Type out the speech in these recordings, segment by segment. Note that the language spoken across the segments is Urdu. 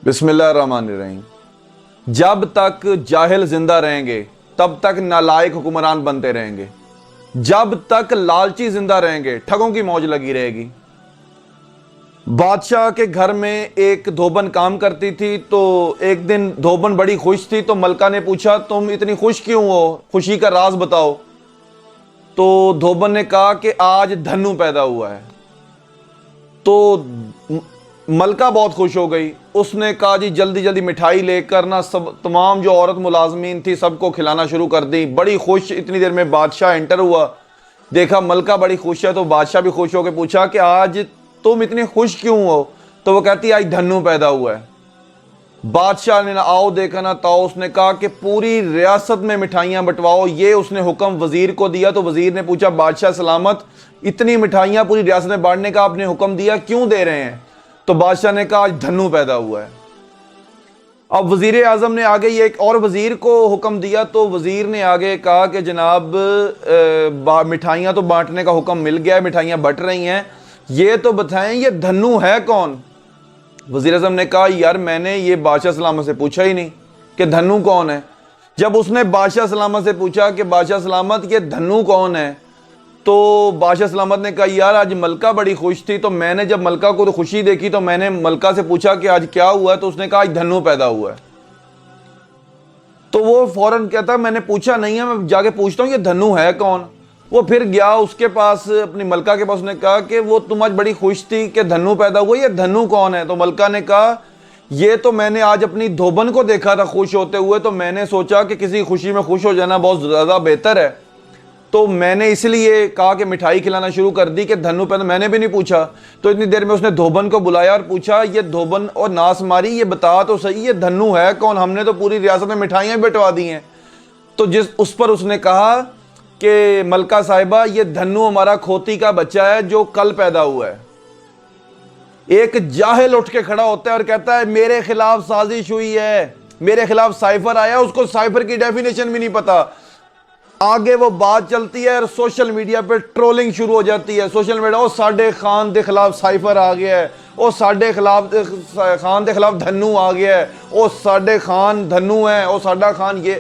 بسم اللہ الرحمن الرحیم۔ جب تک جاہل زندہ رہیں گے تب تک نالائق حکمران بنتے رہیں گے، جب تک لالچی زندہ رہیں گے ٹھگوں کی موج لگی رہے گی۔ بادشاہ کے گھر میں ایک دھوبن کام کرتی تھی، تو ایک دن دھوبن بڑی خوش تھی، تو ملکہ نے پوچھا تم اتنی خوش کیوں ہو، خوشی کا راز بتاؤ۔ تو دھوبن نے کہا کہ آج دھنو پیدا ہوا ہے۔ تو ملکہ بہت خوش ہو گئی، اس نے کہا جی جلدی جلدی مٹھائی لے کر نا تمام جو عورت ملازمین تھی سب کو کھلانا شروع کر دی۔ بڑی خوش، اتنی دیر میں بادشاہ انٹر ہوا، دیکھا ملکہ بڑی خوش ہے، تو بادشاہ بھی خوش ہو کے پوچھا کہ آج تم اتنی خوش کیوں ہو؟ تو وہ کہتی آج دھنو پیدا ہوا ہے۔ بادشاہ نے نہ آؤ دیکھا نہ تاؤ، اس نے کہا کہ پوری ریاست میں مٹھائیاں بٹواؤ۔ یہ اس نے حکم وزیر کو دیا، تو وزیر نے پوچھا بادشاہ سلامت، اتنی مٹھائیاں پوری ریاست میں بانٹنے کا آپ نے حکم دیا، کیوں دے رہے ہیں؟ تو بادشاہ نے کہا آج دھنو پیدا ہوا ہے۔ اب وزیر اعظم نے آگے یہ ایک اور وزیر کو حکم دیا، تو وزیر نے آگے کہا کہ جناب مٹھائیاں تو بانٹنے کا حکم مل گیا ہے، مٹھائیاں بٹ رہی ہیں، یہ تو بتائیں یہ دھنو ہے کون؟ وزیر اعظم نے کہا یار میں نے یہ بادشاہ سلامت سے پوچھا ہی نہیں کہ دھنو کون ہے۔ جب اس نے بادشاہ سلامت سے پوچھا کہ بادشاہ سلامت یہ دھنو کون ہے، تو بادشاہ سلامت نے کہا یار آج ملکہ بڑی خوش تھی، تو میں نے جب ملکہ کو تو خوشی دیکھی تو میں نے ملکہ سے پوچھا کہ آج کیا ہوا ہے، تو اس نے کہا آج دھنو پیدا ہوا ہے۔ تو وہ فوراً کہتا میں نے پوچھا نہیں ہے، میں جا کے پوچھتا ہوں یہ دھنو ہے کون۔ وہ پھر گیا اس کے پاس، اپنی ملکہ کے پاس، نے کہا کہ وہ تم آج بڑی خوش تھی کہ دھنو پیدا ہوا، یہ دھنو کون ہے؟ تو ملکہ نے کہا یہ تو میں نے آج اپنی دھوبن کو دیکھا تھا خوش ہوتے ہوئے، تو میں نے سوچا کہ کسی خوشی میں خوش ہو جانا بہت زیادہ بہتر ہے، تو میں نے اس لیے کہا کہ مٹھائی کھلانا شروع کر دی کہ دھنو پیدا۔ میں نے بھی نہیں پوچھا۔ تو اتنی دیر میں اس نے دھوبن کو بلایا اور پوچھا یہ دھوبن اور ناس ماری، یہ بتا تو صحیح یہ دھنو ہے کون؟ ہم نے تو پوری ریاست میں مٹھائیاں بٹوا دی ہیں۔ تو اس پر اس نے کہا کہ ملکہ صاحبہ یہ دھنو ہمارا کھوتی کا بچہ ہے جو کل پیدا ہوا ہے۔ ایک جاہل اٹھ کے کھڑا ہوتا ہے اور کہتا ہے میرے خلاف سازش ہوئی ہے، میرے خلاف سائفر آیا، اس کو سائفر کی ڈیفینیشن بھی نہیں پتا۔ آگے وہ بات چلتی ہے اور سوشل میڈیا پہ ٹرولنگ شروع ہو جاتی ہے۔ سوشل میڈیا او ساڈے خان دے خلاف سائفر آ گیا ہے، او ساڈے خان دے خلاف دھنو آ گیا ہے، او ساڈے خان دھنو ہے، او ساڈا خان یہ۔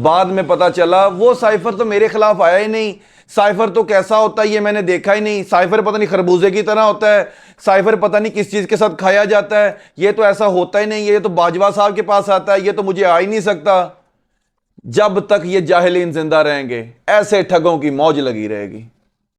بعد میں پتا چلا وہ سائفر تو میرے خلاف آیا ہی نہیں، سائفر تو کیسا ہوتا ہے یہ میں نے دیکھا ہی نہیں، سائفر پتہ نہیں خربوزے کی طرح ہوتا ہے، سائفر پتہ نہیں کس چیز کے ساتھ کھایا جاتا ہے، یہ تو ایسا ہوتا ہی نہیں، یہ تو باجوہ صاحب کے پاس آتا ہے، یہ تو مجھے آ ہی نہیں سکتا۔ جب تک یہ جاہلین زندہ رہیں گے ایسے ٹھگوں کی موج لگی رہے گی۔